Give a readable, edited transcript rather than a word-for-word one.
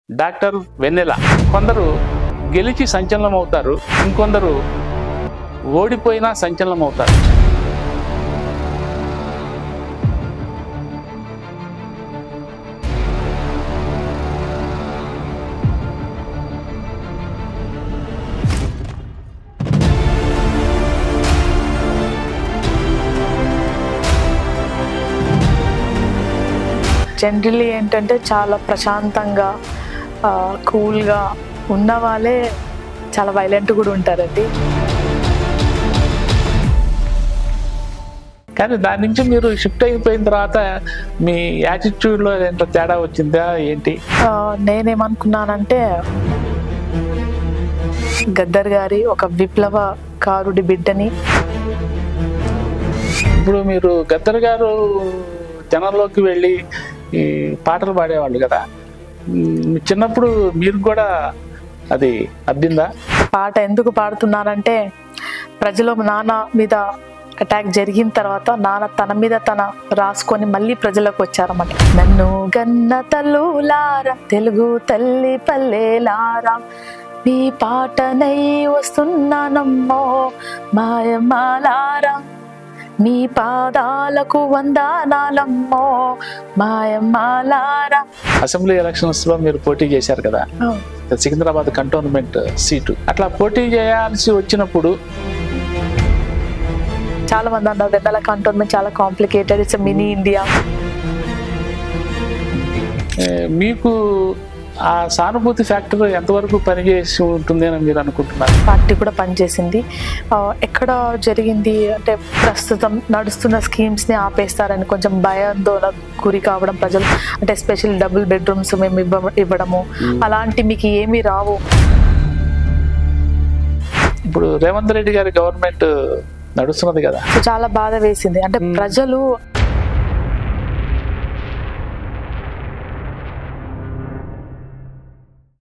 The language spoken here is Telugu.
డాక్టర్ వెన్నెల. కొందరు గెలిచి సంచలనం అవుతారు, ఇంకొందరు ఓడిపోయినా సంచలనం అవుతారు. జనరల్లీ ఏంటంటే చాలా ప్రశాంతంగా కూల్గా ఉన్న వాళ్ళే చాలా వైలెంట్ కూడా ఉంటారండి. కానీ దాని నుంచి మీరు షిఫ్ట్ అయిపోయిన తర్వాత మీ యాటిట్యూడ్లో ఏంటో తేడా వచ్చిందా ఏంటి? నేనేమనుకున్నానంటే గద్దర్ గారి ఒక విప్లవకారుడి బిడ్డని. ఇప్పుడు మీరు గద్దర్ గారు జనంలోకి వెళ్ళి ఈ పాటలు పాడేవాళ్ళు కదా, చిన్నప్పుడు మీరు కూడా అది అబ్బిందా? పాట ఎందుకు పాడుతున్నానంటే ప్రజలు నాన్న మీద అటాక్ జరిగిన తర్వాత నాన్న తన మీద తన రాసుకొని మళ్ళీ ప్రజలకు వచ్చారన్నమాట. నన్ను గన్న తల్లులారా, తెలుగు తల్లి పల్లెలారా, మీ పాటనై వస్తున్నానమ్మో మాయమ్మాలారా, మీ పాదాలకు వందనాలమ్మో మాయమ్మాలారా. అసెంబ్లీ ఎలక్షన్స్ లో మీరు పోటీ చేశారు కదా, సికింద్రాబాద్ కంటోన్మెంట్ సీటు. అట్లా పోటీ చేయాల్సి వచ్చినప్పుడు చాలా మంది అన్నారు వెన్నెల కంటోన్మెంట్ చాలా కాంప్లికేటెడ్, ఇట్స్ మినీ ఇండియా. మీకు ఆ సానుభూతి ఫ్యాక్టర్ ఎంతవరకు పనిచేసి ఉంటుంది అని మీరు అనుకుంటున్నారు? పార్టీ కూడా పనిచేసింది. ఎక్కడ జరిగింది అంటే ప్రస్తుతం నడుస్తున్న స్కీమ్స్ని ఆపేస్తారని కొంచెం భయాందోళన గురి కావడం ప్రజలు, అంటే ఎస్పెషల్లీ డబుల్ బెడ్రూమ్స్ మేము ఇవ్వడము అలాంటి మీకు ఏమీ రావు. ఇప్పుడు రేవంత్ రెడ్డి గారి గవర్నమెంట్ నడుస్తున్నది కదా, చాలా బాధ వేసింది. అంటే ప్రజలు